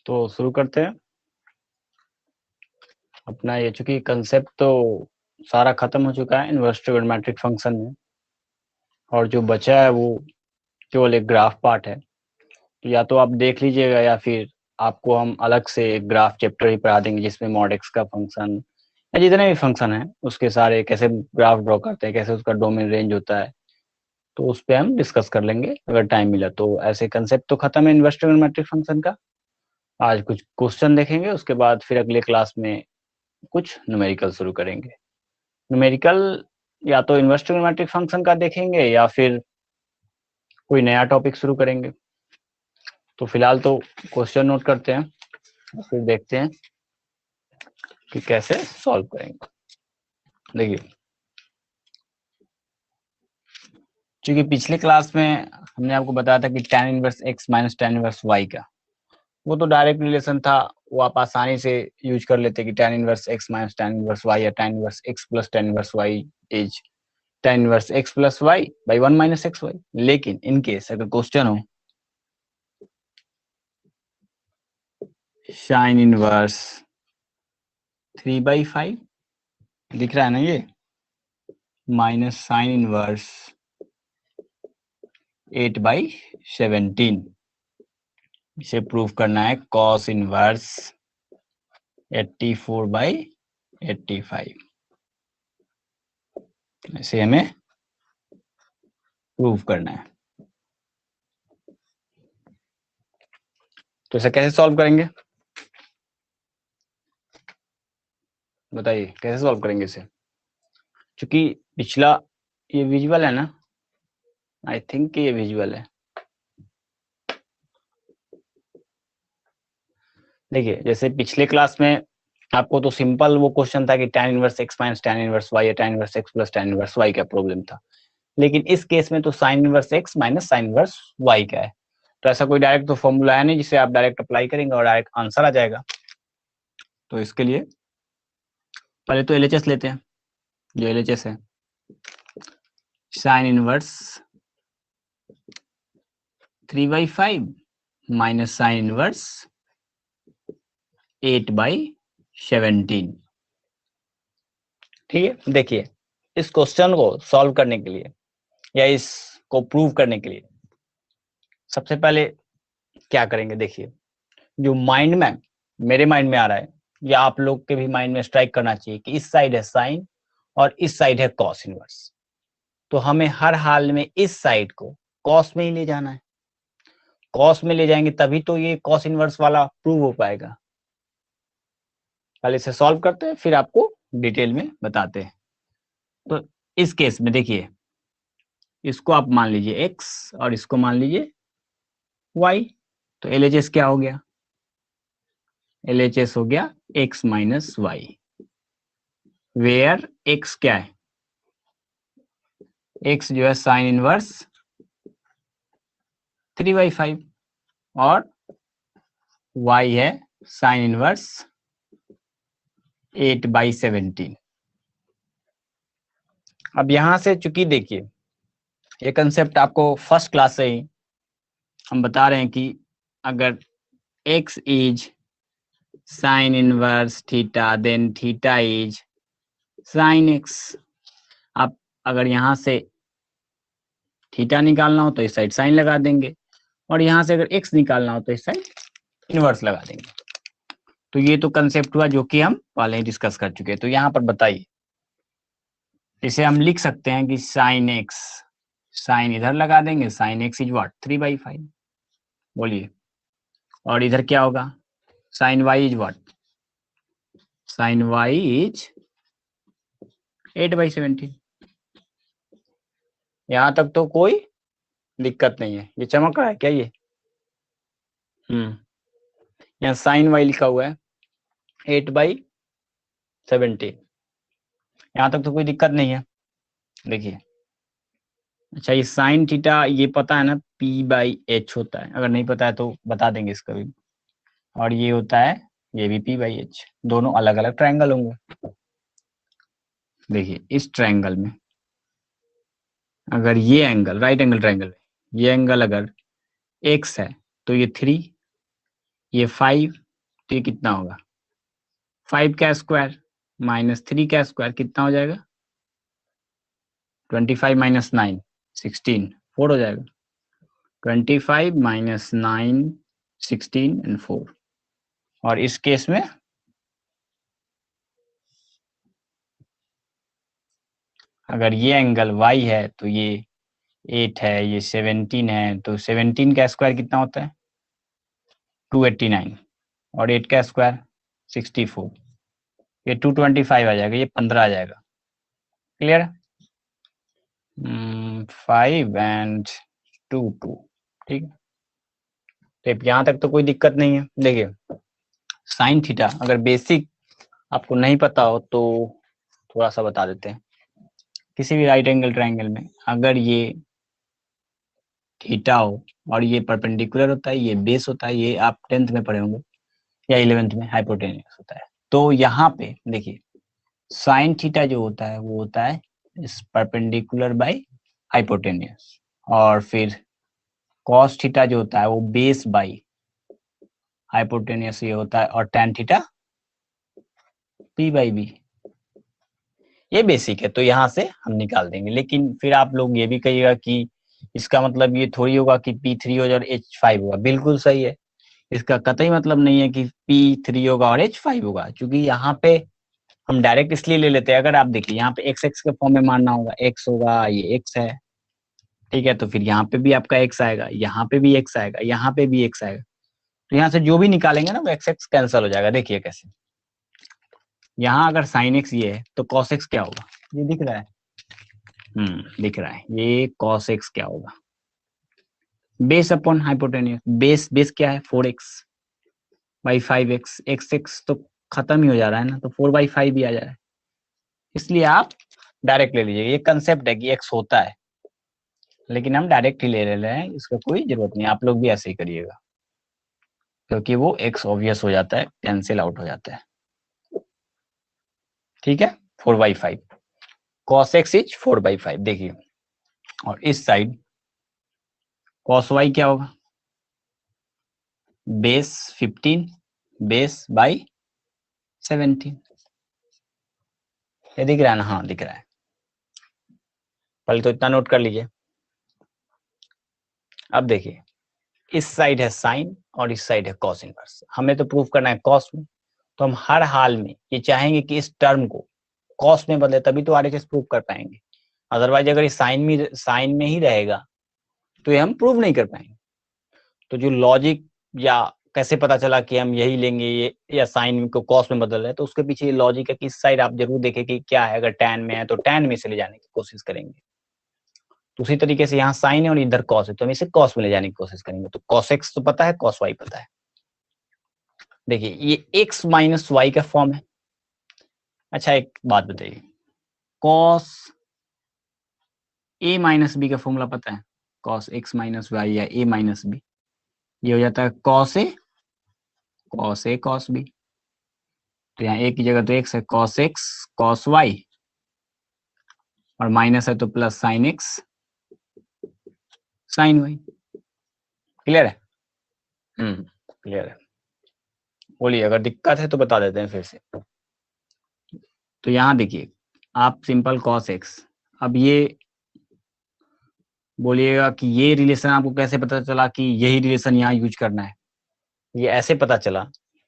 तो शुरू करते हैं अपना। ये चूंकि कंसेप्ट तो सारा खत्म हो चुका है इनवर्स ट्रिगोनोमेट्रिक फंक्शन में, और जो बचा है वो केवल एक ग्राफ पार्ट है। तो या तो आप देख लीजिएगा या फिर आपको हम अलग से एक ग्राफ चैप्टर ही पढ़ा देंगे जिसमें मॉड एक्स का फंक्शन या जितने भी फंक्शन है उसके सारे कैसे ग्राफ ड्रॉ करते हैं, कैसे उसका डोमेन रेंज होता है, तो उस पर हम डिस्कस कर लेंगे अगर टाइम मिला तो। ऐसे कंसेप्ट तो खत्म है इनवर्स ट्रिगोनोमेट्रिक फंक्शन का। आज कुछ क्वेश्चन देखेंगे, उसके बाद फिर अगले क्लास में कुछ न्यूमेरिकल शुरू करेंगे। न्यूमेरिकल या तो इनवर्स ट्रिगोनोमेट्रिक फंक्शन का देखेंगे या फिर कोई नया टॉपिक शुरू करेंगे। तो फिलहाल तो क्वेश्चन नोट करते हैं, फिर देखते हैं कि कैसे सॉल्व करेंगे। देखिए, क्योंकि पिछले क्लास में हमने आपको बताया था कि tan inverse x minus tan inverse y का वो तो डायरेक्ट रिलेशन था, वो आप आसानी से यूज कर लेते कि tan inverse x minus tan inverse y या tan inverse x plus tan inverse y is tan inverse x plus y by 1 minus X Y. लेकिन इन केस अगर क्वेश्चन हो साइन इनवर्स 3/5 दिख रहा है ना ये, माइनस साइन इनवर्स 8/17, इसे प्रूव करना है कॉस इनवर्स 84/85, इसे हमें प्रूव करना है। तो इसे कैसे सॉल्व करेंगे बताइए, कैसे सॉल्व करेंगे इसे? क्योंकि पिछला ये विजुअल है ना, आई थिंक ये विजुअल है। देखिए, जैसे पिछले क्लास में आपको तो सिंपल वो क्वेश्चन था कि tan inverse x minus tan inverse y या tan inverse x plus tan inverse y का प्रॉब्लम था। लेकिन इस केस में तो sin inverse x minus sin inverse y का है। तो ऐसा कोई डायरेक्ट तो फॉर्मूला है नहीं जिसे आप डायरेक्ट अप्लाई करेंगे और डायरेक्ट आंसर आ जाएगा। तो इसके लिए पहले तो LHS लेते हैं। जो LHS है sin inverse 3/5 minus sin inverse 8/17। ठीक है, देखिए इस क्वेश्चन को सॉल्व करने के लिए या इसको प्रूव करने के लिए सबसे पहले क्या करेंगे। देखिए, जो माइंड में मेरे माइंड में आ रहा है या आप लोग के भी माइंड में स्ट्राइक करना चाहिए कि इस साइड है साइन और इस साइड है कॉस इनवर्स, तो हमें हर हाल में इस साइड को कॉस में ही ले जाना है। कॉस में ले जाएंगे तभी तो ये कॉस इनवर्स वाला प्रूव हो पाएगा। पहले इसे सॉल्व करते हैं फिर आपको डिटेल में बताते हैं। तो इस केस में देखिए, इसको आप मान लीजिए x और इसको मान लीजिए y। तो LHS क्या हो गया? LHS हो गया x minus Y, where x क्या है? x जो है साइन इनवर्स 3/5 और y है साइन इनवर्स 8/17। अब यहां से चूंकि देखिए ये कंसेप्ट आपको फर्स्ट क्लास से ही हम बता रहे हैं कि अगर x is sine inverse theta then theta is sine x। आप अगर यहां से थीटा निकालना हो तो इस साइड साइन लगा देंगे और यहां से अगर x निकालना हो तो इस साइड इनवर्स लगा देंगे। तो ये तो कंसेप्ट हुआ जो कि हम पहले ही डिस्कस कर चुके हैं। तो यहाँ पर बताइए, इसे हम लिख सकते हैं कि साइन x, साइन इधर लगा देंगे, साइन x इज व्हाट 3/5, बोलिए। और इधर क्या होगा? Sine y is what? Sine y is 8/17। यहाँ तक तो कोई दिक्कत नहीं है। ये चमक रहा है क्या ये? यहाँ साइन y लिखा हुआ है 8/17। यहाँ तक तो कोई दिक्कत नहीं है। देखिए, अच्छा ये साइन थीटा ये पता है ना p/h होता है, अगर नहीं पता है तो बता देंगे इसका भी। और ये होता है, ये भी p/h, दोनों अलग अलग ट्रायंगल होंगे। देखिए इस ट्रायंगल में अगर ये एंगल राइट एंगल ट्रायंगल है, ये एंगल अगर x है तो ये 3, ये 5, तो ये कितना होगा 5 का स्क्वायर माइनस 3 का स्क्वायर कितना हो जाएगा 25 माइनस 9 16 4 हो जाएगा 25 माइनस 9 16 एंड 4। और इस केस में अगर ये एंगल y है तो ये 8 है, ये 17 है, तो 17 का स्क्वायर कितना होता है 289 और 8 का स्क्वायर 64, ये 225 आ जाएगा, ये 15 आ जाएगा। क्लियर? 5 एंड 2 2 ठीक है। तो यहाँ तक तो कोई दिक्कत नहीं है। देखिए साइन थीटा अगर बेसिक आपको नहीं पता हो तो थोड़ा सा बता देते हैं। किसी भी राइट एंगल ट्रायंगल में अगर ये थीटा हो और ये परपेंडिकुलर होता है, ये बेस होता है, ये आप 10th में पढ़े होंगे या 11th में हाइपोटेन्यूस होता है, तो यहाँ पे देखिए साइन थीटा जो होता है वो होता है इस परपेंडिकुलर बाय हाइपोटेन्यूस, और फिर कॉस थीटा जो होता है वो बेस बाय हाइपोटेन्यूस ये होता है, और tan theta p by B. ये बेसिक है तो यहाँ से हम निकाल देंगे। लेकिन फिर आप लोग ये भी कहिएगा कि इसका मतलब ये थोड़ी होगा कि P3 हो और H5 होगा। बिल्कुल सही है, इसका कतई मतलब नहीं है कि P3 होगा और H5 होगा, क्योंकि यहाँ पे हम डायरेक्ट इसलिए ले लेते हैं, अगर आप देखिए यहाँ पे x के फॉर्म में मानना होगा, x होगा, ये x है, ठीक है, तो फिर यहाँ पे भी आपका x आएगा, यहाँ पे भी x आएगा, यहाँ पे भी x आएगा, तो यहाँ से जो भी निकालेंगे ना वो x कैंसिल हो जाएगा। देखिए कैसे, यहाँ अगर साइन x ये है तो cos x क्या होगा, ये दिख रहा है, दिख रहा है, ये cos x क्या होगा बेस अपॉन हाइपोटेन्यूस, बेस क्या है 4x बाई 5x, x तो खत्म ही हो जा रहा है ना, तो 4/5 भी आ जा रहा है, इसलिए आप डायरेक्ट ले लीजिए। ये कंसेप्ट है कि x होता है लेकिन हम डायरेक्ट ही ले रहे हैं, इसका कोई जरूरत नहीं, आप लोग भी ऐसे ही करिएगा, क्योंकि वो x ऑब्वियस हो जाता है, कैंसिल आउट हो जाता है। ठीक है, 4/5 cos x इज 4/5। देखिए, और इस साइड cos y क्या होगा बेस 15 बेस बाई 17। ये दिख रहा है ना? हाँ दिख रहा है, पहले तो इतना नोट कर लीजिए। अब देखिए इस साइड है साइन और इस साइड है कॉस इनवर्स, हमें तो प्रूफ करना है कॉस में, तो हम हर हाल में ये चाहेंगे कि इस टर्म को कॉस में बदले, तभी तो आरएचएस प्रूव कर पाएंगे। अदरवाइज अगर ये साइन में ही रहेगा तो ये हम प्रूव नहीं कर पाएंगे। तो जो लॉजिक या कैसे पता चला कि हम यही लेंगे ये या साइन को कॉस में बदल रहे हैं, तो उसके पीछे ये लॉजिक है कि इस साइड आप जरूर देखें कि क्या है, अगर टैन में है तो टैन में से ले जाने की कोशिश करेंगे। तो उसी तरीके से यहाँ साइन है और इधर कॉस है तो हम इसे कॉस में ले जाने की कोशिश करेंगे। तो कॉस एक्स तो पता है, कॉस वाई पता है। देखिए ये एक्स माइनस वाई का फॉर्म है। अच्छा एक बात बताइए, कॉस ए माइनस बी का फॉर्मूला पता है? कॉस एक्स माइनस वाई या ए माइनस बी, ये हो जाता है कॉस ए कॉस बी। तो यहाँ ए की जगह तो एक्स है, कॉस एक्स कॉस वाई, और माइनस है तो plus sine X sine Y. Clear है? क्लियर है। बोलिए अगर दिक्कत है तो बता देते हैं फिर से। तो यहाँ देखिए आप सिंपल कॉस एक्स, अब ये बोलिएगा कि ये रिलेशन आपको कैसे पता चला कि यही रिलेशन यहाँ यूज करना है? ये ऐसे पता चला,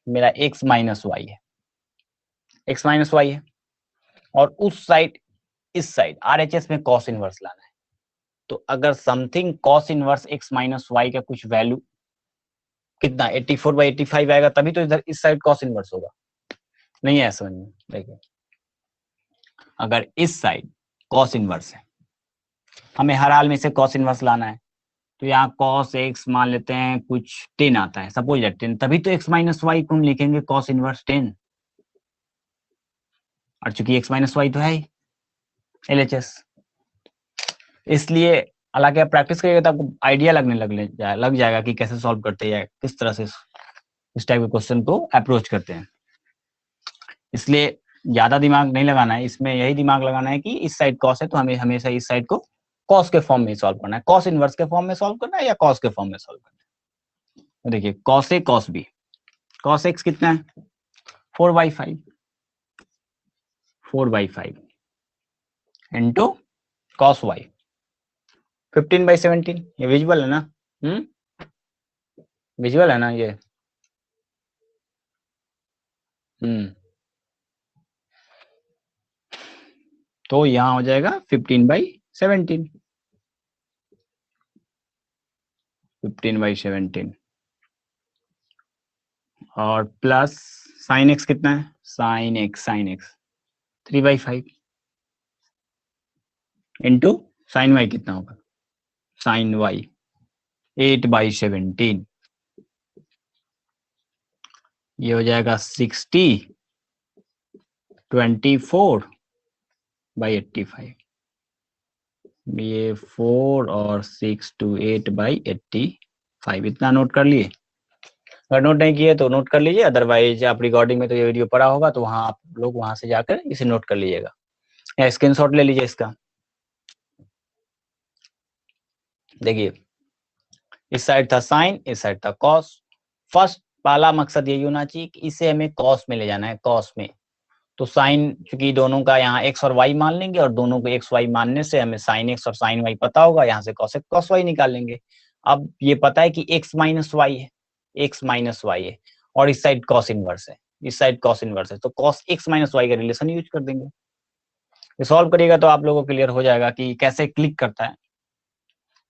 मेरा x माइनस वाई है, x माइनस वाई है, और उस साइड इस साइड RHS में cos इनवर्स लाना है। तो अगर something cos inverse x minus Y का कुछ वैल्यू कितना 84/85 आएगा, तभी तो इधर इस साइड cos इनवर्स होगा। नहीं है समझ में? देखिए अगर इस साइड cos इनवर्स है, हमें हर हाल में से cos इनवर्स लाना है, तो यहाँ cos x मान लेते हैं कुछ 10 आता है, सपोज 10, तभी तो x माइनस वाई को हम लिखेंगे cos इनवर्स 10, और चूंकि x माइनस वाई तो है ही LHS, इसलिए हालांकि आप प्रैक्टिस करिएगा तो आपको आइडिया लग जाएगा कि कैसे सॉल्व करते हैं, किस तरह से इस टाइप के क्वेश्चन को अप्रोच करते हैं। इसलिए ज्यादा दिमाग नहीं लगाना है इसमें, यही दिमाग लगाना है कि इस साइड कॉस है तो हमें हमेशा इस साइड को कॉस के फॉर्म में सॉल्व करना है, कॉस इनवर्स के फॉर्म में सॉल्व करना है या कॉस के फॉर्म में सॉल्व करना है। तो देखिए cos A cos B, cos x कितना है 4/5 4/5 इंटू cos y 15/17 ये विजुअल है ना विजुअल है ना ये तो यहाँ हो जाएगा 15/17 15/17 और प्लस साइन एक्स कितना है sine X 3/5 into sine Y कितना होगा साइन वाई 8/17 ये हो जाएगा 60 24/85 ये 4 और 6 to 8/85 इतना नोट कर लिए अगर नोट नहीं किए तो नोट कर लीजिए अदरवाइज आप रिकॉर्डिंग में तो ये वीडियो पड़ा होगा तो वहां आप लोग वहां से जाकर इसे नोट कर लीजिएगा या स्क्रीनशॉट ले लीजिए इसका देखिए इस साइड था साइन इस साइड था कॉस फर्स्ट पहला मकसद यही होना चाहिए कि इसे हमें कॉस में ले जाना है कॉस में तो साइन चूंकि दोनों का यहाँ एक्स और वाई मान लेंगे और दोनों को एक्स वाई मानने से हमें साइन एक्स और साइन वाई पता होगा यहाँ से कॉस एक्स कॉस वाई निकाल लेंगे अब ये पता है कि एक्स माइनस वाई है और इस साइड कॉस इनवर्स है इस साइड कॉस इनवर्स है तो कॉस एक्स माइनस वाई का रिलेशन यूज कर देंगे सॉल्व करिएगा तो आप लोगों को क्लियर हो जाएगा कि कैसे क्लिक करता है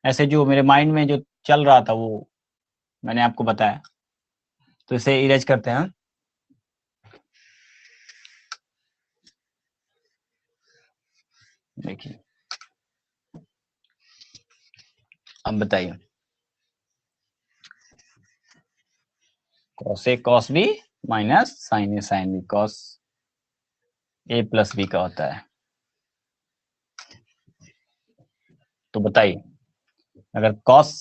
ऐसे जो मेरे माइंड में जो चल रहा था वो मैंने आपको बताया तो इसे इरेज करते हैं देखिए अब बताइए cos A cos B minus sign A sine B cos A plus B का होता है तो बताइए अगर कॉस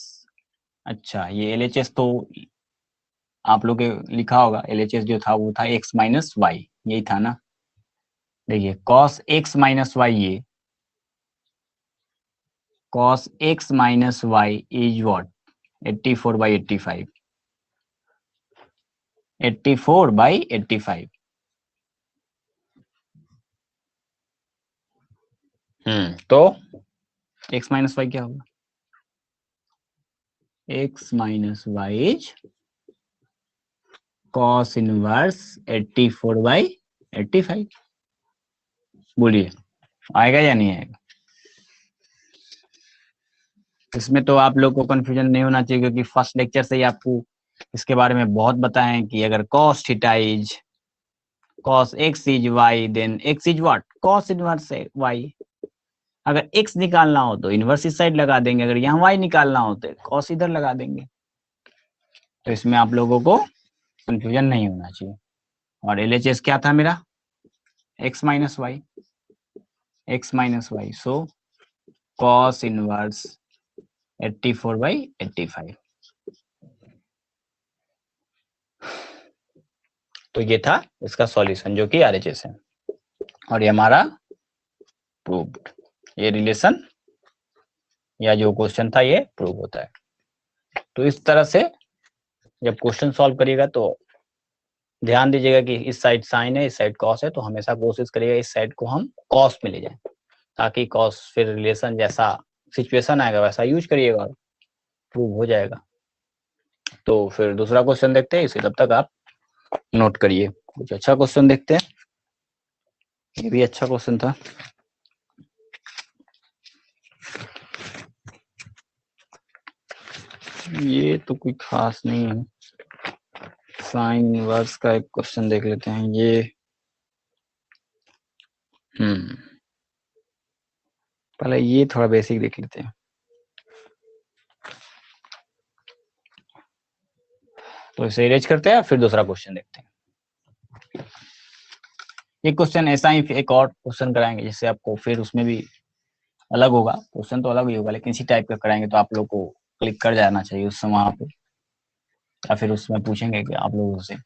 अच्छा ये एलएचएस तो आप लोग लिखा होगा एलएचएस जो था वो था एक्स माइनस वाई यही था ना देखिए कॉस एक्स माइनस वाई ये cos x minus y is what 84/85 84/85 तो x माइनस वाई क्या होगा x minus Y is cos inverse 84/85 बोलिए आएगा या नहीं आएगा इसमें तो आप लोग को कंफ्यूजन नहीं होना चाहिए क्योंकि फर्स्ट लेक्चर से ही आपको इसके बारे में बहुत बताएं कि अगर cos theta is cos x is y then x is what cos inverse y अगर x निकालना हो तो इनवर्स इस साइड लगा देंगे अगर यहाँ y निकालना हो तो cos इधर लगा देंगे तो इसमें आप लोगों को कंफ्यूजन नहीं होना चाहिए और LHS क्या था मेरा x माइनस वाई सो cos इनवर्स 84/85 तो ये था इसका सॉल्यूशन जो कि RHS है और ये हमारा प्रूव्ड ये रिलेशन या जो क्वेश्चन था ये प्रूव होता है तो इस तरह से जब क्वेश्चन सॉल्व करिएगा तो ध्यान दीजिएगा कि इस साइड साइन है इस साइड कॉस है तो हमेशा कोशिश करिएगा इस साइड को हम कॉस में ले जाएं ताकि कॉस फिर रिलेशन जैसा सिचुएशन आएगा वैसा यूज करिएगा और प्रूव हो जाएगा तो फिर दूसरा क्वेश्चन देखते हैं इसे तब तक आप नोट करिए कुछ अच्छा क्वेश्चन देखते हैं ये भी अच्छा क्वेश्चन था ये तो कोई खास नहीं है साइन इनवर्स का एक क्वेश्चन देख लेते हैं ये पहले ये थोड़ा बेसिक देख लेते हैं तो इसे इरेज करते हैं फिर दूसरा क्वेश्चन देखते हैं ये क्वेश्चन ऐसा ही एक और क्वेश्चन कराएंगे जिससे आपको फिर उसमें भी अलग होगा क्वेश्चन तो अलग ही होगा लेकिन इसी टाइप का कराएंगे तो आप लोग को क्लिक कर जाना चाहिए उस समय वहां पे या फिर उसमें पूछेंगे कि आप लोगों से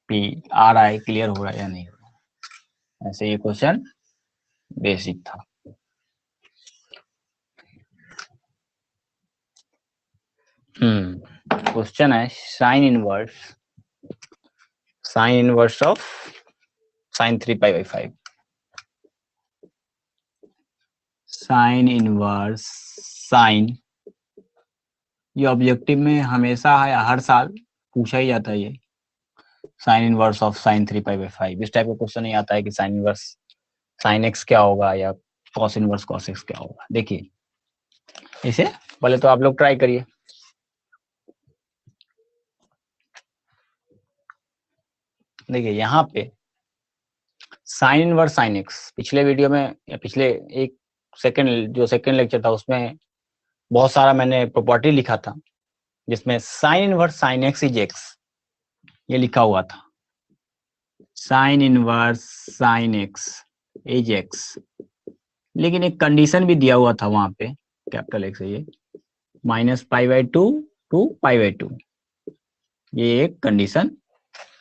कि आ रहा है क्लियर हो रहा है या नहीं हो रहा ऐसे ये क्वेश्चन बेसिक था क्वेश्चन है sine inverse sine inverse of sine 3π/5, sine inverse sine, ये ऑब्जेक्टिव में हमेशा है, हर साल पूछा ही जाता है ये, साइन इनवर्स ऑफ साइन 3π/5। इस टाइप का क्वेश्चन नहीं आता है कि साइन इनवर्स साइन एक्स क्या होगा या कॉस इनवर्स कॉस एक्स क्या होगा। देखिए इसे पहले तो आप लोग ट्राई करिए। देखिए यहाँ पे साइन इनवर्स साइन एक्स, पिछले वीडियो में या पिछले एक सेकंड लेक्चर था उसमें बहुत सारा मैंने प्रॉपर्टी लिखा था, जिसमें sign inverse sine x is x ये लिखा हुआ था, sign inverse sine x is x. लेकिन एक कंडीशन भी दिया हुआ था वहां पे, कैपिटल एक्स है ये, -π/2 to π/2, ये एक कंडीशन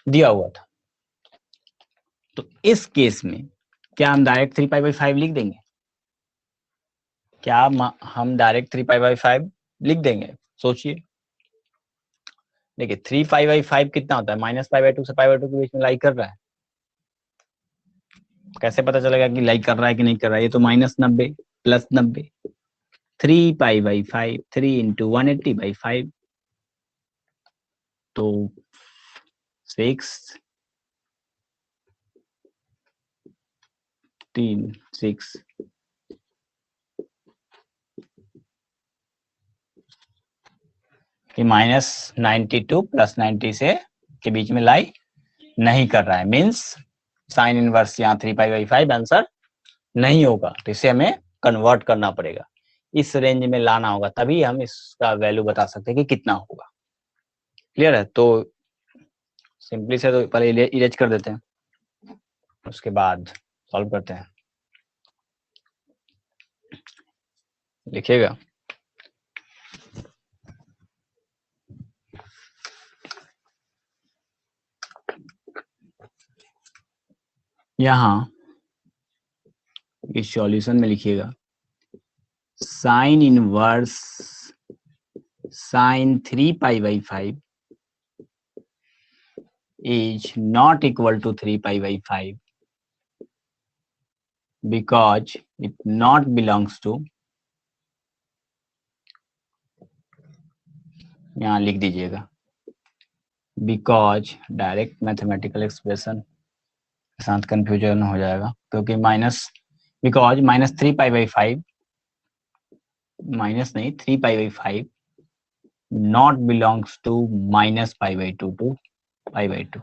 दिया हुआ था। तो इस केस में क्या हम डायरेक्ट 3π/5 लिख देंगे? क्या हम डायरेक्ट 3π/5 लिख देंगे? सोचिए। देखिए 3π/5 कितना होता है? -π/2 से π/2 के बीच में लाई कर रहा है। कैसे पता चलेगा कि लाई कर रहा है कि नहीं कर रहा है? ये तो -90 +90, 3π/5, 3 × 180/5, तो 6 3 6 कि -92 +90 से के बीच में लाई नहीं कर रहा है, मीन्स साइन इनवर्स यहाँ 3π/5 आंसर नहीं होगा। तो इसे हमें कन्वर्ट करना पड़ेगा, इस रेंज में लाना होगा, तभी हम इसका वैल्यू बता सकते हैं कि कितना होगा। क्लियर है? तो सिंपली से तो पहले इरेज कर देते हैं, उसके बाद सॉल्व करते हैं। लिखिएगा यहाँ इस सॉल्यूशन में, लिखिएगा sine inverse sine 3π/5 is not equal to 3π/5 because it not belongs to, यहाँ लिख दीजिएगा बिकॉज, डायरेक्ट मैथमेटिकल एक्सप्रेशन के साथ कंफ्यूजन हो जाएगा, क्योंकि बिकॉज -3π/5 माइनस नहीं 3π/5 नॉट बिलोंग्स टू -π/2 to π/2।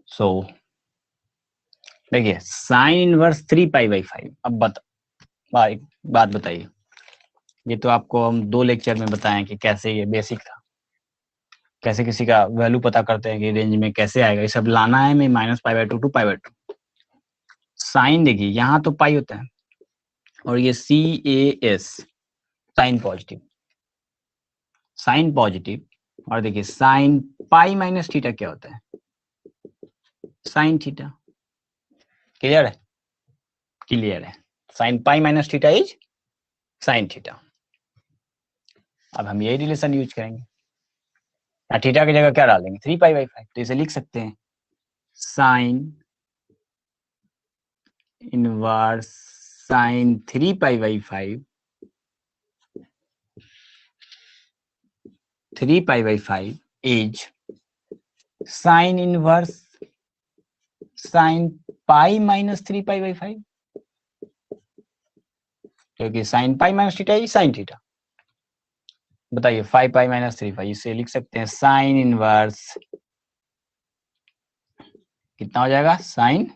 सो देखिए साइन इनवर्स 3π/5, अब बात बताइए, ये तो आपको हम 2 लेक्चर में बताएं कि कैसे, ये बेसिक था, कैसे किसी का वैल्यू पता करते हैं कि रेंज में कैसे आएगा, ये सब लाना है में -π/2 to π/2। साइन देखिए यहाँ तो पाई होता है और ये CAS साइन पॉजिटिव, और देखिए साइन पाई माइनस थीटा क्या होता है? Sine theta. क्लियर है? क्लियर है। Sign pi minus theta is sine theta. अब हम यही रिलेशन यूज करेंगे, थीटा की जगह क्या डालेंगे? 3π/5, तो इसे लिख सकते हैं sine inverse sine 3π/5 is sine inverse sine pi minus 3π/5, क्योंकि sine pi minus theta is sine theta. बताइए 5π - 3π, इसे लिख सकते हैं साइन इनवर्स, कितना हो जाएगा? साइन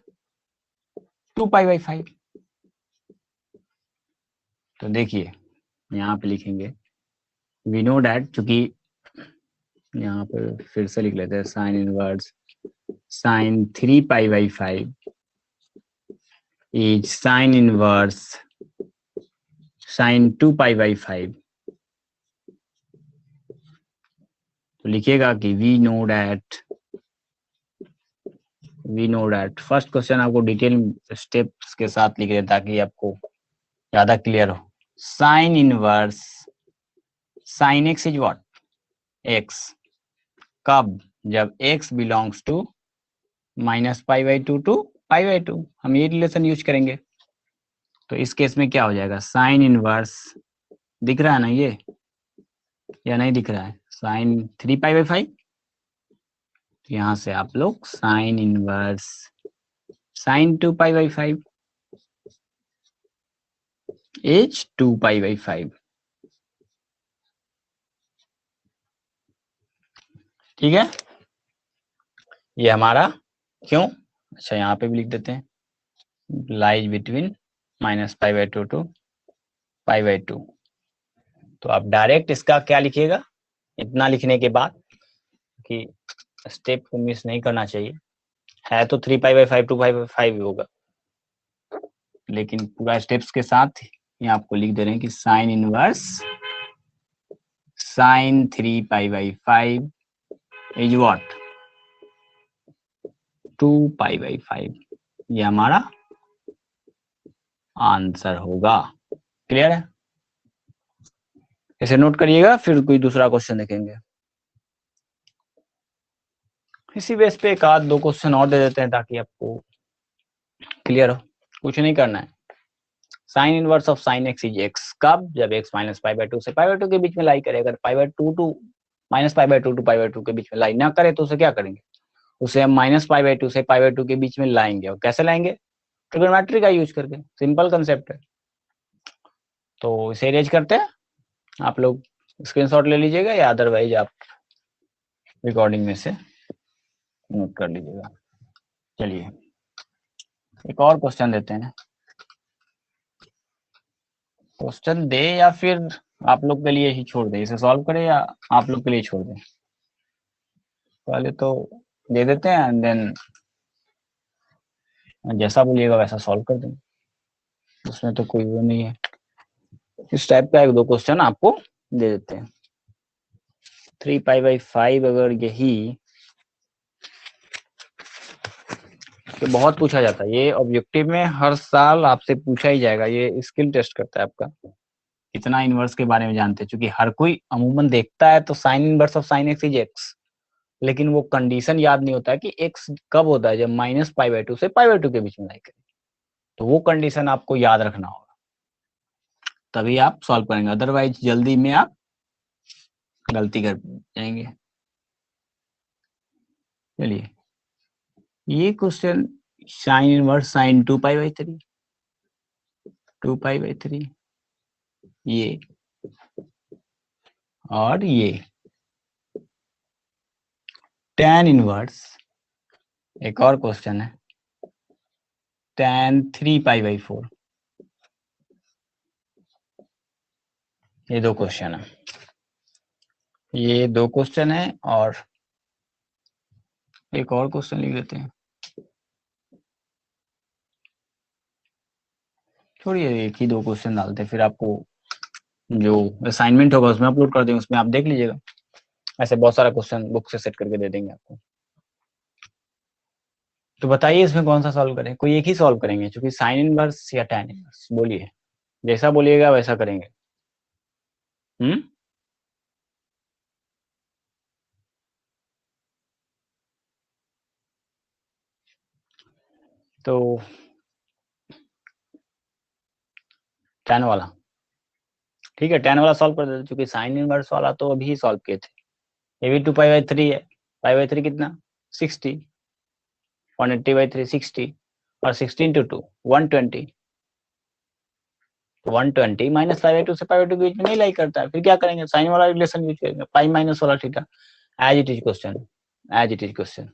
2π/5। तो देखिए यहाँ पे लिखेंगे वी नो डैट, चूंकि यहाँ पे फिर से लिख लेते हैं sine inverse sine 3π/5 is sine inverse sine 2π/5। तो लिखिएगा कि we know that first question आपको डिटेल स्टेप्स के साथ लिख रहे ताकि आपको ज्यादा क्लियर हो। Sine inverse sine x is what? X. कब? जब x बिलोंग्स टू -π/2 टू π/2, हम ये रिलेशन यूज करेंगे। तो इस केस में क्या हो जाएगा, साइन इनवर्स, दिख रहा है ना ये या नहीं दिख रहा है, साइन 3π/5। यहां से आप लोग साइन इनवर्स साइन 2π/5 इज 2π/5। ठीक है, ये हमारा क्यों, अच्छा यहाँ पे भी लिख देते हैं, लाइज बिटवीन -π/2 टू π/2। तो आप डायरेक्ट इसका क्या लिखिएगा, इतना लिखने के बाद कि स्टेप को मिस नहीं करना चाहिए, है तो 3π/5 2π/5 होगा, लेकिन पूरा स्टेप्स के साथ यहाँ आपको लिख दे रहे हैं कि sine inverse sine 3π/5 is what 2π/5। ये हमारा आंसर होगा। क्लियर है, इसे नोट करिएगा, फिर कोई दूसरा क्वेश्चन देखेंगे। इसी बेस पे एक आध दो क्वेश्चन और दे देते हैं ताकि आपको क्लियर हो। कुछ नहीं करना है, sine inverse of sign x is x, कब, जब एक्स -π/2 से π/2 के बीच में लाई करे। अगर π/2 टू -π/2 टू π/2 के बीच में लाई ना करे तो उसे क्या करेंगे, उसे हम -π/2 से π/2 के बीच में लाएंगे। और कैसे लाएंगे, ट्रिग्नोमेट्री का यूज करके, सिंपल कंसेप्ट है। तो इसे इरेज करते हैं, आप लोग स्क्रीनशॉट ले लीजिएगा या अदरवाइज आप रिकॉर्डिंग में से नोट कर लीजिएगा। चलिए एक और क्वेश्चन देते हैं, क्वेश्चन दे या फिर आप लोग के लिए ही छोड़ दे, इसे सॉल्व करें या आप लोग के लिए छोड़ दें। पहले तो दे देते हैं एंड देन जैसा बोलिएगा वैसा सॉल्व कर देंगे, उसमें तो कोई वो नहीं है। इस टाइप का एक दो क्वेश्चन आपको दे देते हैं। 3π/5 अगर यही तो बहुत पूछा जाता है, ये ऑब्जेक्टिव में हर साल आपसे पूछा ही जाएगा, ये स्किल टेस्ट करता है आपका कितना इनवर्स के बारे में जानते हैं। क्योंकि हर कोई अमूमन देखता है तो sign inverse of sign x is x, लेकिन वो कंडीशन याद नहीं होता है कि एक्स कब होता है, जब -π/2 से π/2 के बीच में लाई करे। तो वो कंडीशन आपको याद रखना होगा, तभी आप सॉल्व करेंगे, अदरवाइज जल्दी में आप गलती कर जाएंगे। चलिए ये क्वेश्चन, साइन इनवर्स साइन 2π/3 2π/3 ये और ये tan इनवर्स, एक और क्वेश्चन है tan 3π/4। ये दो क्वेश्चन है, ये दो क्वेश्चन है और एक और क्वेश्चन लिख देते हैं। छोड़िए एक ही दो क्वेश्चन डालते हैं, फिर आपको जो असाइनमेंट होगा उसमें अपलोड कर देंगे, उसमें आप देख लीजिएगा। ऐसे बहुत सारा क्वेश्चन बुक से सेट करके दे देंगे आपको। तो बताइए इसमें कौन सा सॉल्व करें, कोई एक ही सॉल्व करेंगे, क्योंकि साइन इनवर्स या tan इनवर्स, बोलिए जैसा बोलिएगा वैसा करेंगे। तो tan वाला ठीक है, tan वाला सॉल्व कर देते, क्योंकि साइन इनवर्स वाला तो अभी सॉल्व किए थे। ये भी 2π/3 है, π/3 कितना 60, 180/3 60 और 16 to 2 120, 120 -π/2 से π/2 के बीच में नहीं लाई करता है, फिर क्या करेंगे, साइन वाला रिलेशन यूज करेंगे, पाई माइनस वाला theta, as it is question, as it is question.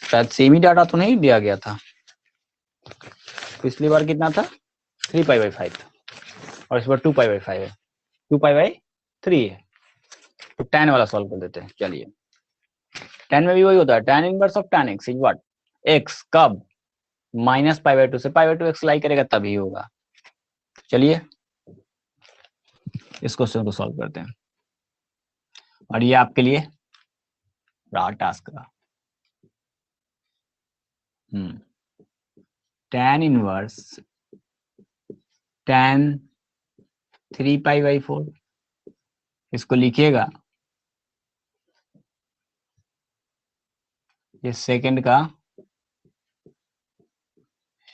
शायद सेम ही डाटा तो नहीं दिया गया था, पिछली बार कितना था 3π/5 और इस बार 2π/5 है, 2π/3 है। तो tan वाला सॉल्व कर देते हैं। चलिए tan में भी वही होता है, tan inverse of tan x is what, x कब -π/2 से π/2 x लाई करेगा तभी होगा। चलिए इस क्वेश्चन को सॉल्व करते हैं, और ये आपके लिए रहा टास्क का। tan इनवर्स tan 3π/4, इसको लिखिएगा ये सेकंड का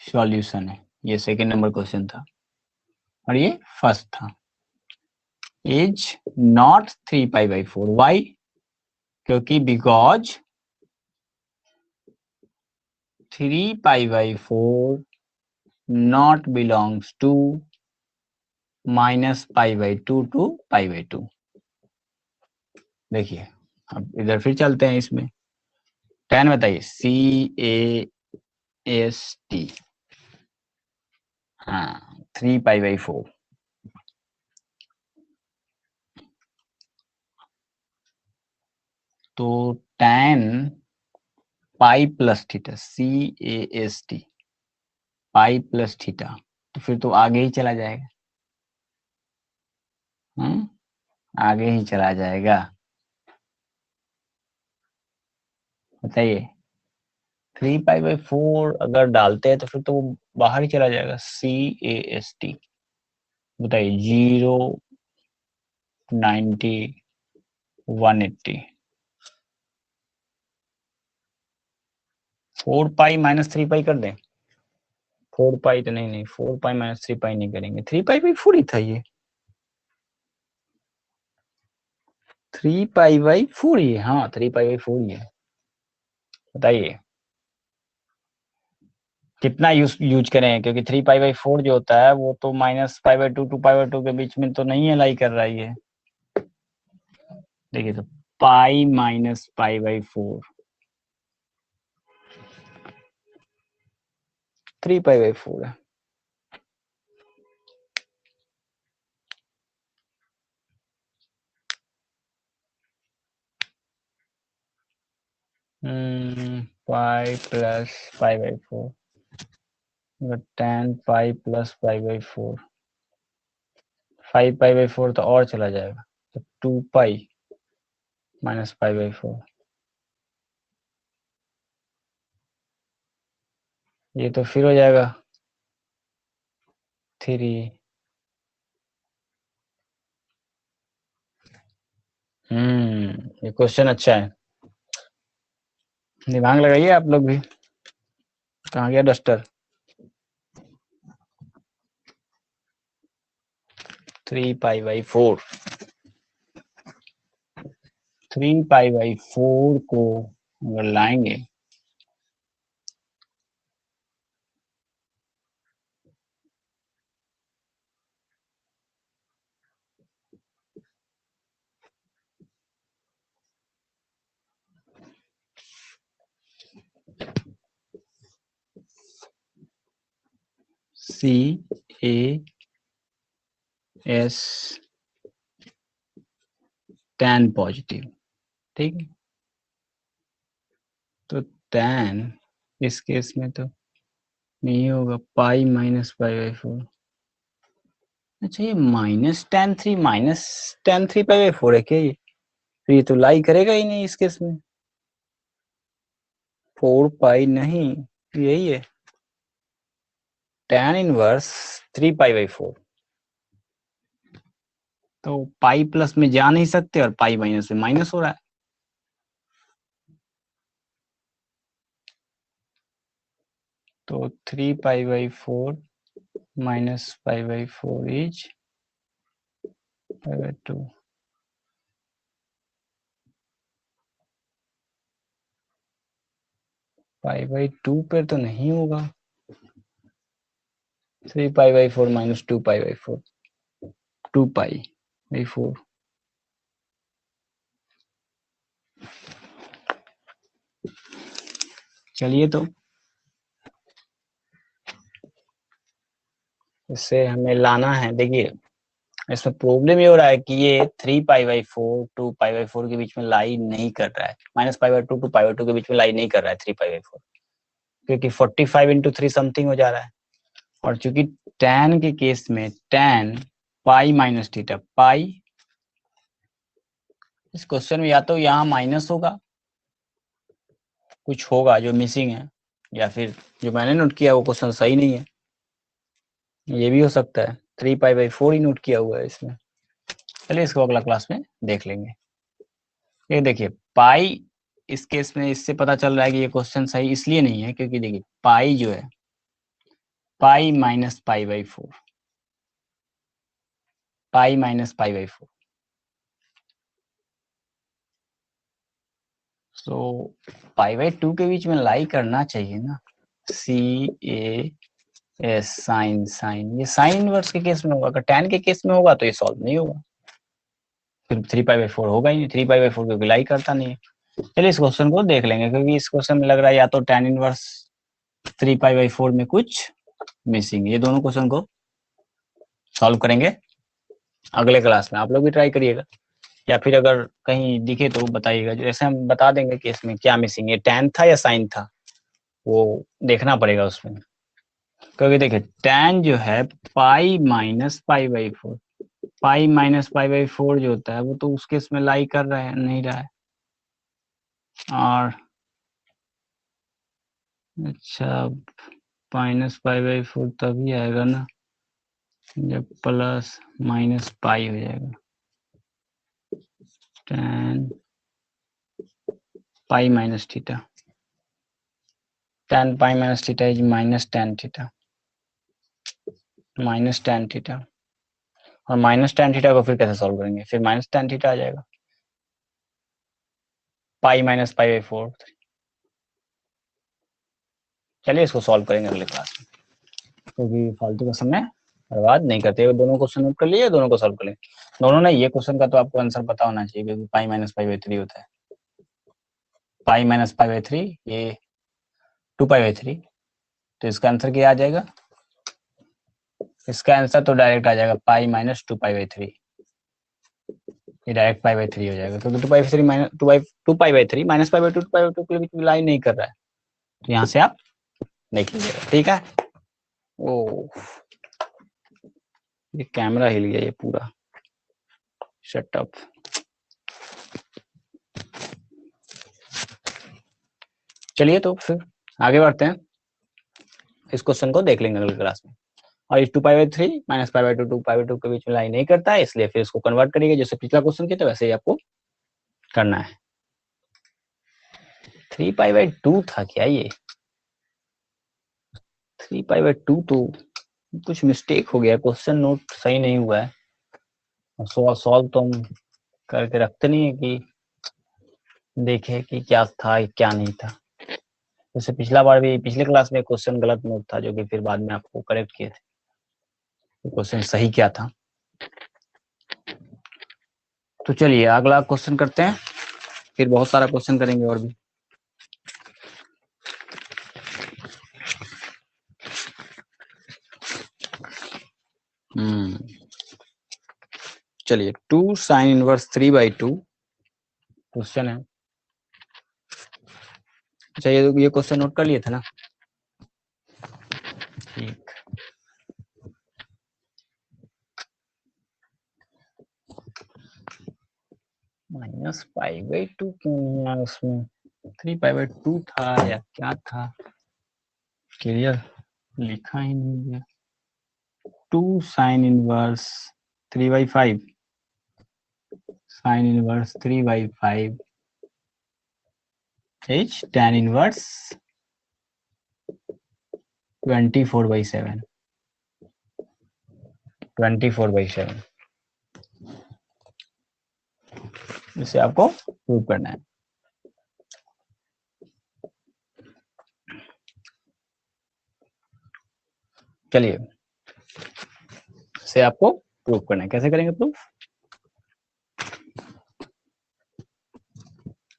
सॉल्यूशन है, ये सेकंड नंबर क्वेश्चन था और ये फर्स्ट था। Is not 3π/4, why? क्योंकि because 3π/4 not belongs to -π/2 to π/2। देखिए अब इधर फिर चलते हैं इसमें। tan बताइए, CAST, हाँ 3π/4। तो tan pi plus theta, CAST, पाई प्लस थीटा, तो फिर तो आगे ही चला जाएगा। आगे ही चला जाएगा। बताइए 3π/4 अगर डालते हैं तो फिर तो वो बाहर ही चला जाएगा। CAST बताइए 0, 90, 180। 4π माइनस 3π कर दें। 4π तो नहीं, 4π माइनस 3π नहीं करेंगे। 3π/4 ही था ये, 3π/4 ही, हाँ 3π/4 ही है। बताइए कितना यूज करें, क्योंकि 3π/4 जो होता है वो तो -π/2 टू π/2 के बीच में तो नहीं है, लाई कर रहा है ये। देखिए तो पाई माइनस π/4, 3π/4 है। Pi plus π/4, tan pi plus π/4, 5π/4 तो और चला जाएगा, तो 2π माइनस π/4। ये तो फिर हो जाएगा 3। ये क्वेश्चन अच्छा है, दिमाग लगाइए आप लोग भी। कहाँ गया डस्टर? 3π/4, 3π/4 को अगर लाएंगे CAS tan पॉजिटिव, ठीक है। तो tan इस केस में तो नहीं होगा, पाई माइनस π/4। अच्छा ये -tan3 है क्या ये? तो ये तो लाई करेगा ही नहीं इस केस में। 4π नहीं, यही है tan इनवर्स 3π/4। तो पाई प्लस में जा नहीं सकते और पाई माइनस में माइनस हो रहा है। तो 3π/4 माइनस π/4 इज π/2। π/2 पर तो नहीं होगा। 3π/4 माइनस 2π/4, 2π/4। चलिए तो इससे हमें लाना है। देखिए इसमें प्रॉब्लम ये हो रहा है कि ये 3π/4 2π/4 के बीच में लाई नहीं कर रहा है, -π/2 टू π/2 के बीच में लाई नहीं कर रहा है 3π/4, क्योंकि 45 इंटू 3 समथिंग हो जा रहा है। और चूंकि tan के केस में tan पाई माइनस थीटा, पाई इस क्वेश्चन में या तो यहाँ माइनस होगा, कुछ होगा जो मिसिंग है, या फिर जो मैंने नोट किया वो क्वेश्चन सही नहीं है, ये भी हो सकता है। 3π/4 ही नोट किया हुआ है इसमें। चलिए इसको अगला क्लास में देख लेंगे। ये देखिए पाई इस केस में इससे पता चल रहा है कि ये क्वेश्चन सही इसलिए नहीं है क्योंकि देखिए पाई जो है pi minus pi by 4, pi minus pi by 4, तो पाई बाई 2 के बीच में लाई करना चाहिए ना, सी ए एस साइन, साइन ये साइन इनवर्स के केस में होगा, अगर tan के केस में होगा तो ये सॉल्व नहीं होगा, फिर 3 पाई बाई 4 होगा ही नहीं, 3 पाई बाई 4 क्योंकि लाई करता नहीं है। चलिए इस क्वेश्चन को देख लेंगे क्योंकि इस क्वेश्चन में लग रहा है या तो tan इनवर्स 3 पाई बाई 4 में कुछ मिसिंग, ये दोनों क्वेश्चन को सॉल्व करेंगे अगले क्लास में, आप लोग भी ट्राई करिएगा, या फिर अगर कहीं दिखे तो बताइएगा, जैसे हम बता देंगे कि इसमें क्या मिसिंग है, tan था या साइन था, वो देखना पड़ेगा उसमें, क्योंकि देखिए tan जो है pi minus pi by 4, pi minus pi by 4 जो होता है वो तो उसके इसमें लाई कर रहा है नहीं रहा है, और अच्छा माइनस पाई बाई 4 तभी आएगा ना जब प्लस माइनस पाई हो जाएगा, tan pi minus theta, tan pi minus theta is minus tan theta, minus tan theta, और माइनस tan थीटा को फिर कैसे सॉल्व करेंगे, फिर माइनस tan थीटा आ जाएगा, पाई माइनस पाई बाई 4। चलिए इसको सॉल्व करेंगे अगले क्लास में, क्योंकि फालतू का समय बर्बाद नहीं करते, दोनों क्वेश्चन नोट कर लिए, दोनों को सॉल्व कर लेंगे, दोनों ने ये क्वेश्चन का तो आपको आंसर पता होना चाहिए क्योंकि पाई माइनस पाई बाई 3 होता है, पाई माइनस पाई बाई 3 ये 2 पाई बाई 3, तो इसका आंसर क्या आ जाएगा, इसका आंसर तो डायरेक्ट आ जाएगा पाई माइनस 2 पाई बाई 3, ये डायरेक्ट पाई बाई 3 हो जाएगा क्योंकि 2 pi by 3 minus 2 pi by 3 minus pi by 2 pi by 2 के बीच में लाइन नहीं कर रहा है, तो यहाँ से आप देख लीजिएगा, ठीक है। ओ ये कैमरा हिल गया ये पूरा, शट अप। चलिए तो फिर आगे बढ़ते हैं, इस क्वेश्चन को देख लेंगे अगले क्लास में, और इस 2 pi by 3 minus pi by 2 2 pi by 2 के बीच में लाइन नहीं करता है, इसलिए फिर इसको कन्वर्ट करिएगा जैसे पिछला क्वेश्चन किया था वैसे ही आपको करना है। 3 पाई बाई 2 था क्या ये, 3 पाई बाई 2 तो कुछ मिस्टेक हो गया, क्वेश्चन नोट सही नहीं हुआ है, सॉल्व तो हम करके रखते नहीं है कि देखे कि क्या था क्या नहीं था, जैसे पिछला बार भी पिछले क्लास में क्वेश्चन गलत नोट था जो कि फिर बाद में आपको करेक्ट किए थे, क्वेश्चन सही क्या था। तो चलिए अगला क्वेश्चन करते हैं, फिर बहुत सारा क्वेश्चन करेंगे और भी। चलिए 2 साइन इनवर्स 3/2 क्वेश्चन है, अच्छा ये क्वेश्चन नोट कर लिए थे ना, ठीक, माइनस पाई बाई 2 क्यों नहीं है उसमें, 3 पाई बाई 2 था या क्या था, क्लियर लिखा ही नहीं गया, 2 sign inverse 3/5, sign inverse 3/5 is tan inverse 24/7, 24/7, इसे आपको प्रूव करना है। चलिए इसे आपको प्रूव करना है, कैसे करेंगे प्रूफ,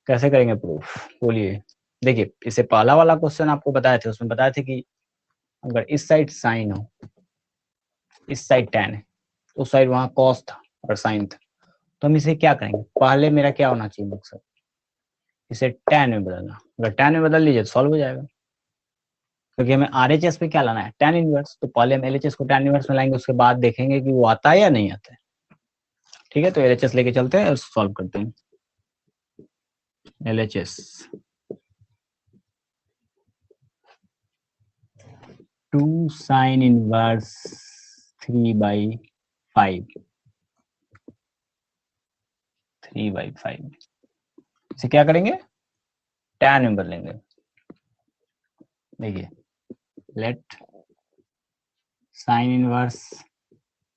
कैसे करेंगे प्रूफ बोलिए। देखिए इसे पहला वाला क्वेश्चन आपको बताए थे, उसमें बताए थे कि अगर इस साइड साइन हो इस साइड tan है, उस साइड वहां cos था और साइन था, तो हम इसे क्या करेंगे, पहले मेरा क्या होना चाहिए मकसद, इसे tan में बदलना, अगर tan में बदल लीजिए तो सॉल्व हो जाएगा, क्योंकि हमें RHS पे क्या लाना है tan इनवर्स, तो पहले हम LHS को tan इनवर्स में लाएंगे, उसके बाद देखेंगे कि वो आता है या नहीं आता है, ठीक है। तो LHS लेके चलते हैं और सॉल्व करते हैं, LHS 2 साइन इनवर्स 3/5, 3/5 इसे क्या करेंगे tan इनवर्स लेंगे। देखिए late sign inverse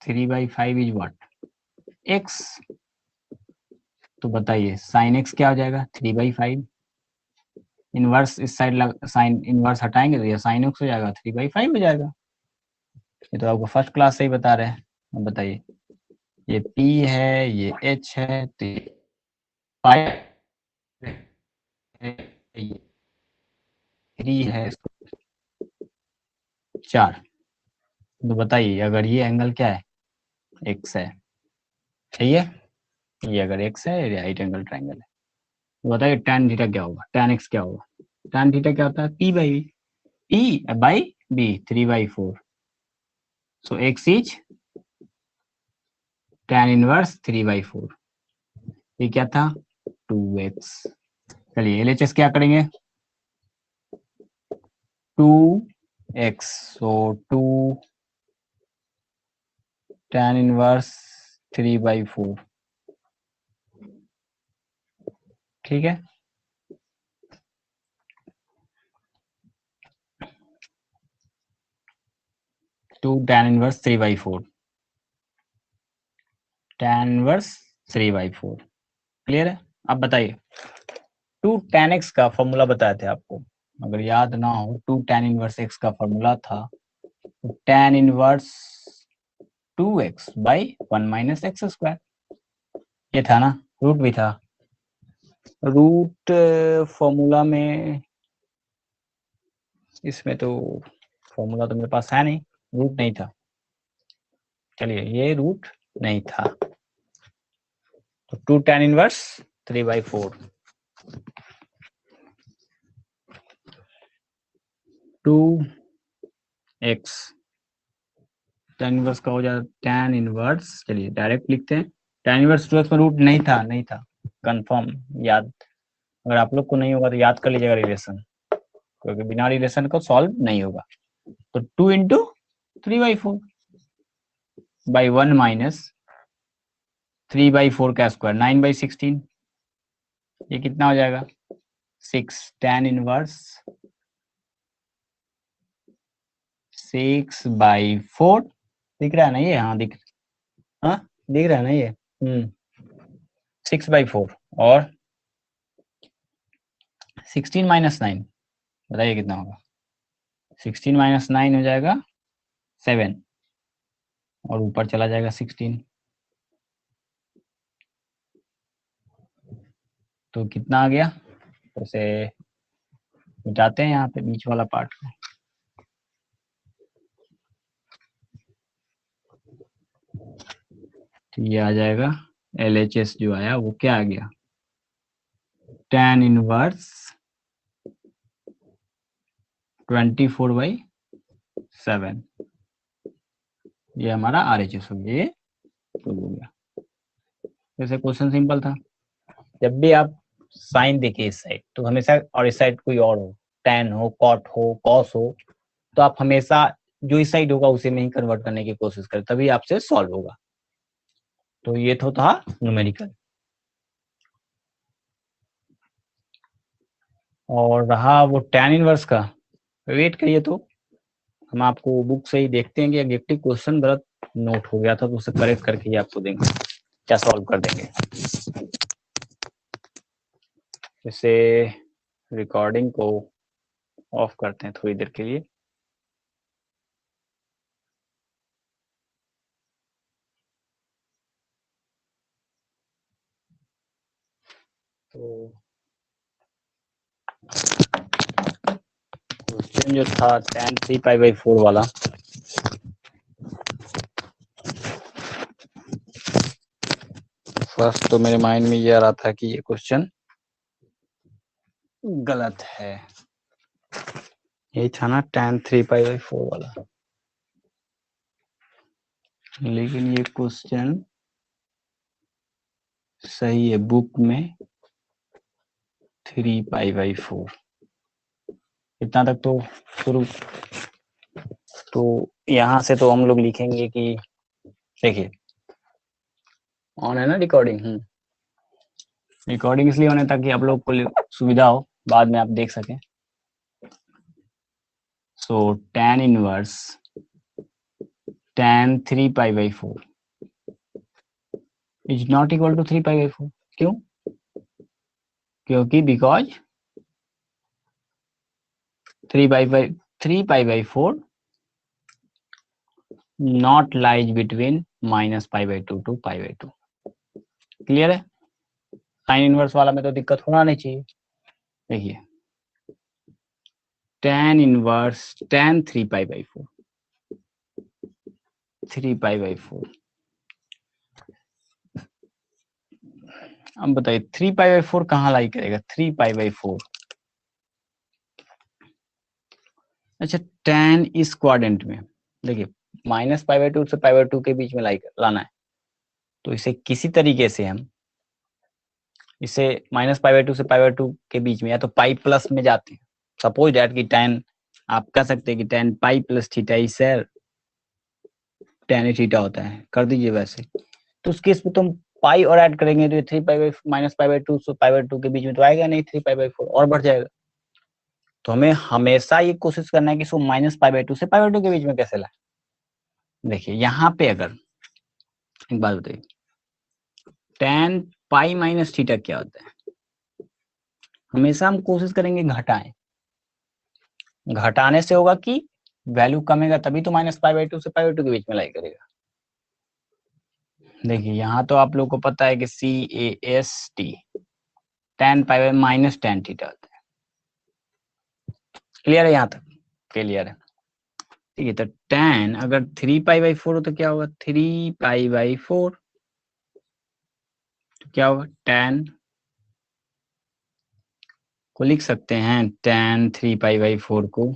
3/5 is what, x। तो बताइए साइन x क्या हो जाएगा, 3/5। इनवर्स इस साइड साइन इनवर्स हटाएंगे तो ये साइन x हो जाएगा, 3/5 हो जाएगा। ये तो आपको फर्स्ट क्लास से ही बता रहे हैं। अब बताइए ये p है, ये h है, तो ये 5 है, ये 3 है, 4। तो बताइए अगर ये एंगल क्या है, x है, सही है। ये अगर x है, राइट एंगल ट्रायंगल है। तो बताइए tan थीटा क्या होगा, tan x क्या होगा। tan थीटा क्या होता है, p/b 3/4। So x is tan inverse 3/4। ये क्या था, 2x। चलिए LHS क्या करेंगे, 2x। सो 2 tan इनवर्स 3/4, ठीक है। Two tan inverse 3/4, tan inverse 3/4, clear है। अब बताइए 2 tan x का फॉर्मूला बताए थे आपको, अगर याद ना हो 2 tan इनवर्स x का फॉर्मूला था tan inverse 2x by 1 minus x square. ये था ना, रूट भी था। रूट फॉर्मूला में, इसमें तो फॉर्मूला तो मेरे पास है नहीं, रूट नहीं था। चलिए ये रूट नहीं था, तो 2 tan inverse 3/4, 2x tan inverse का हो जाता tan इनवर्स, चलिए डायरेक्ट लिखते हैं। tan इनवर्स 2x में रूट नहीं था, नहीं था कंफर्म, याद। अगर आप लोग को नहीं होगा तो याद कर लीजिएगा रिलेशन, क्योंकि बिना रिलेशन को सॉल्व नहीं होगा। तो 2 इंटू 3/4 बाई 1 माइनस 3/4 का स्क्वायर 9/16। ये कितना हो जाएगा, 6 tan इनवर्स 6/4। दिख रहा है ना ये, हाँ दिख रहा है ना ये, 6/4 और 16 माइनस 9, बताइए कितना होगा। 16 माइनस 9 हो जाएगा 7, और ऊपर चला जाएगा 16। तो कितना आ गया, तो उसे मिटाते हैं यहाँ पे बीच वाला पार्ट को। तो ये आ जाएगा LHS जो आया वो क्या आ गया, tan इनवर्स 24/7। ये हमारा RHS हो गया, ये प्रूव हो गया। जैसे क्वेश्चन सिंपल था। जब भी आप साइन देखिए इस साइड तो हमेशा, और इस साइड कोई और हो, tan हो, cot हो, cos हो, तो आप हमेशा जो इस साइड होगा उसे में ही कन्वर्ट करने की कोशिश करें, तभी आपसे सॉल्व होगा। तो ये तो था न्यूमेरिकल। और रहा वो tan इनवर्स का, वेट करिए, तो हम आपको बुक से ही देखते हैं कि एग्जेक्टिव क्वेश्चन गलत नोट हो गया था तो उसे करेक्ट करके ही आपको देंगे, क्या सॉल्व कर देंगे। जैसे रिकॉर्डिंग को ऑफ करते हैं थोड़ी देर के लिए। तो क्वेश्चन जो था tan 3π/4 वाला, फर्स्ट तो मेरे माइंड में ये आ रहा था कि ये क्वेश्चन गलत है, यही था ना tan 3π/4 वाला, लेकिन ये क्वेश्चन सही है बुक में 3π/4। इतना तक तो शुरू। तो यहाँ से तो हम लोग लिखेंगे कि, देखिए ऑन है ना रिकॉर्डिंग, रिकॉर्डिंग इसलिए होने ताकि आप लोग को सुविधा हो बाद में आप देख सकें। So tan inverse tan 3π/4 is not equal to 3π/4। क्यों? क्योंकि because 3π/4 not lies between -π/2 to π/2। Clear है? साइन इनवर्स वाला में तो दिक्कत होना नहीं चाहिए। देखिए tan इनवर्स tan 3π/4 अब बताइए 3π/4 कहाँ लाई करेगा? 3π/4 अच्छा tan इस क्वाड्रेंट में देखिए -π/2 से π/2 के बीच में लाना है। तो इसे किसी तरीके से हम इसे -π/2 से π/2 के बीच में या तो पाई प्लस में जाते हैं। सपोज डैट कि tan आप कह सकते हैं कि tan pi plus theta is tan theta होता है, कर दीजिए वैसे। तो उस केस में तुम पाई और ऐड करेंगे तो 3π -π/2 से π/2 के बीच में तो आएगा नहीं, 3π/4 और बढ़ जाएगा। तो हमें हमेशा ये कोशिश करना है कि इसको -π/2 से π/2 के बीच में कैसे लाए। देखिए यहाँ पे अगर एक बात बताइए tan पाई माइनस थीटा क्या होता है? हमेशा हम कोशिश करेंगे घटाएं, घटाने से होगा कि वैल्यू कमेगा तभी तो -π/2 से π/2 के बीच में लाई करेगा। देखिए यहाँ तो आप लोगों को पता है कि CAST tan pi minus tan theta होता है। क्लियर है? यहाँ तक क्लियर है? ठीक है, तो tan अगर 3π/4 हो तो क्या होगा? 3π/4 तो क्या होगा? tan को लिख सकते हैं tan 3π/4 को,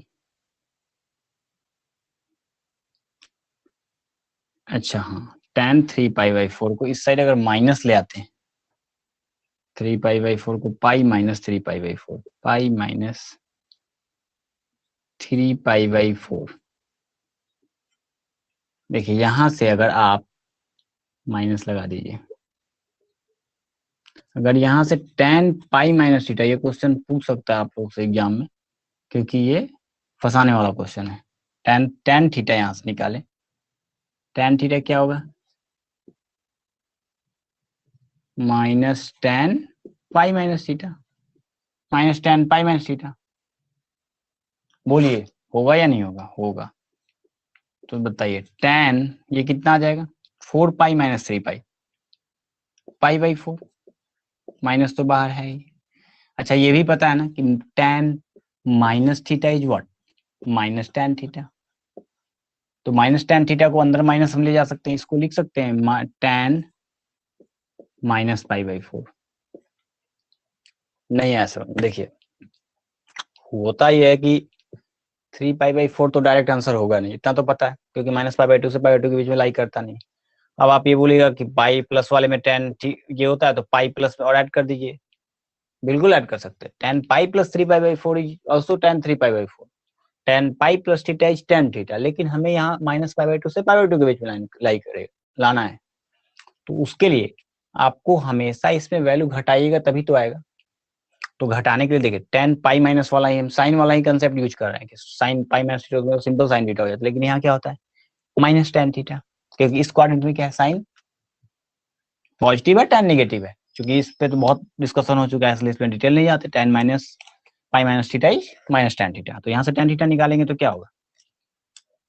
अच्छा हाँ tan 3π/4 को इस साइड अगर माइनस ले आते हैं 3π/4 को पाई माइनस 3π/4 पाई माइनस 3π/4। देखिए यहां से अगर आप माइनस लगा दीजिए, अगर यहां से tan पाई माइनस थीटा, ये क्वेश्चन पूछ सकता है आप लोग से एग्जाम में क्योंकि ये फंसाने वाला क्वेश्चन है। tan थीटा यहां से निकाले, tan थीटा क्या होगा? माइनस tan पाई माइनस थीटा, माइनस tan पाई माइनस थीटा। बोलिए होगा या नहीं होगा? होगा। तो बताइए tan ये कितना आ जाएगा? 4π माइनस 3π, π/4 माइनस तो बाहर है ही। अच्छा ये भी पता है ना कि tan minus theta is what? Minus tan theta. तो माइनस tan थीटा को अंदर माइनस हम ले जा सकते हैं, इसको लिख सकते हैं tan माइनस π/4। नहीं ऐसा देखिए होता ही है कि 3π/4 तो डायरेक्ट आंसर होगा नहीं, इतना तो पता है क्योंकि -π/2 से π/2 के बीच में लाई करता नहीं। अब आप ये बोलिएगा कि पाई प्लस वाले में tan ये होता है तो पाई प्लस में और ऐड कर दीजिए, बिल्कुल ऐड कर सकते हैं। tan pi plus 3π/4 is also tan 3π/4, tan pi plus theta is tan theta, लेकिन हमें यहाँ -π/2 से π/2 के बीच में लाई करेगा लाना है। तो उसके लिए आपको हमेशा इसमें वैल्यू घटाइएगा तभी तो आएगा। तो घटाने के लिए देखिए tan पाई माइनस वाला ही हम साइन वाला ही कंसेप्ट यूज कर रहे हैं कि sign pi minus theta simple sine theta हो जाता है, लेकिन यहाँ क्या होता है माइनस tan थीटा, क्योंकि इस क्वाड्रेंट में क्या है साइन पॉजिटिव है tan नेगेटिव है। क्योंकि इस पे तो बहुत डिस्कशन हो चुका है इसलिए इसमें डिटेल नहीं जाते। tan minus pi minus theta is minus tan theta, तो यहाँ से tan थीटा निकालेंगे तो क्या होगा?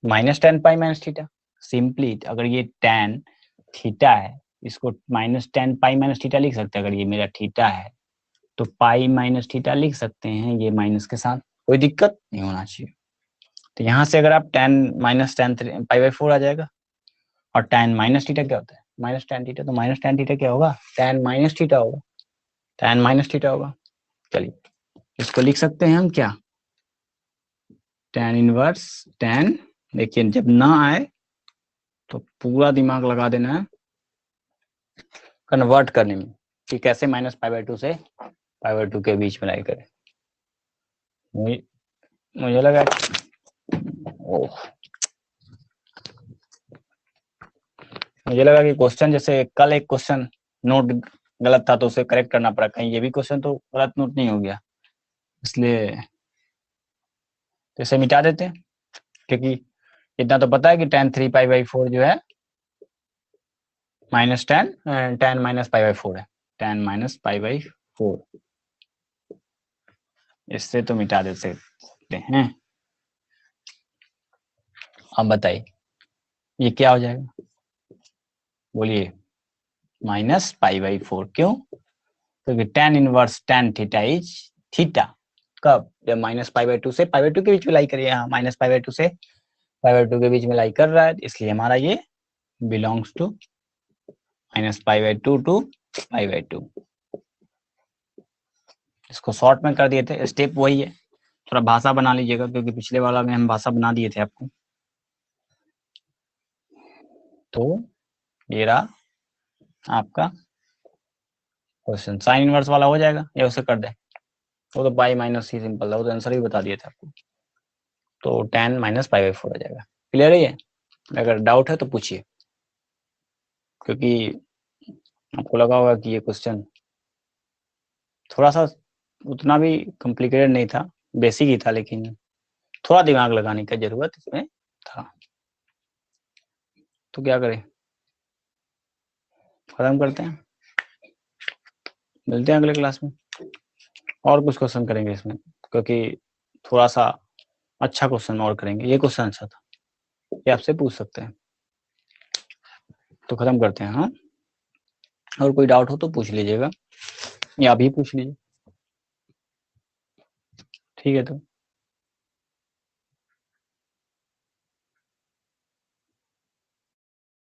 माइनस tan पाई माइनस थीटा। सिंपली अगर ये tan थीटा है इसको माइनस tan पाई माइनस थीटा लिख सकते हैं। अगर ये मेरा थीटा है तो पाई माइनस थीटा लिख सकते हैं ये माइनस के साथ, कोई दिक्कत नहीं होना चाहिए। तो यहाँ से अगर आप tan माइनस tan π/4 आ जाएगा। और tan माइनस थीटा क्या होता है? माइनस tan थीटा, तो माइनस tan थीटा क्या होगा? tan माइनस थीटा होगा, tan माइनस थीटा होगा। चलिए इसको लिख सकते हैं हम क्या? tan इनवर्स tan, देखिए जब ना आए तो पूरा दिमाग लगा देना है कन्वर्ट करने में कि कैसे -π/2 से π/2 के बीच में लाई करें। मुझे लगा मुझे लगा कि क्वेश्चन जैसे कल एक क्वेश्चन नोट गलत था तो उसे करेक्ट करना पड़ा, कहीं ये भी क्वेश्चन तो गलत नोट नहीं हो गया। इसलिए तो इसे मिटा देते हैं, क्योंकि इतना तो पता है कि tan 3π/4 जो है tan -π/4 है, tan -π/4, इससे तो मिटा दे सकते हैं। अब बताइए ये क्या हो जाएगा, बोलिए -π/4, क्यों? क्योंकि tan inverse tan theta is theta, कब? जब -π/2 से π/2 के बीच में लाई करिए, यहाँ -π/2 से π/2 के बीच में लाई कर रहा है, इसलिए हमारा ये बिलोंग्स टू -π/2 टू π/2। इसको शॉर्ट में कर दिए थे, स्टेप वही है, थोड़ा भाषा बना लीजिएगा, क्योंकि पिछले वाला में हम भाषा बना दिए थे आपको। तो ये रहा आपका क्वेश्चन, साइन इनवर्स वाला हो जाएगा या उसे कर दे, वो तो पाई माइनस सी सिंपल था, वो तो आंसर ही बता दिए थे आपको। तो tan -π/4 हो जाएगा। क्लियर है ये? अगर डाउट है तो पूछिए, क्योंकि आपको लगा होगा कि ये क्वेश्चन थोड़ा सा उतना भी कॉम्प्लिकेटेड नहीं था, बेसिक ही था, लेकिन थोड़ा दिमाग लगाने की जरूरत इसमें था। तो क्या करें, खत्म करते हैं, मिलते हैं अगले क्लास में, और कुछ क्वेश्चन करेंगे इसमें, क्योंकि थोड़ा सा अच्छा क्वेश्चन और करेंगे। ये क्वेश्चन अच्छा था, ये आपसे पूछ सकते हैं। तो खत्म करते हैं। हाँ, और कोई डाउट हो तो पूछ लीजिएगा, या अभी पूछ लीजिए, ठीक है? तो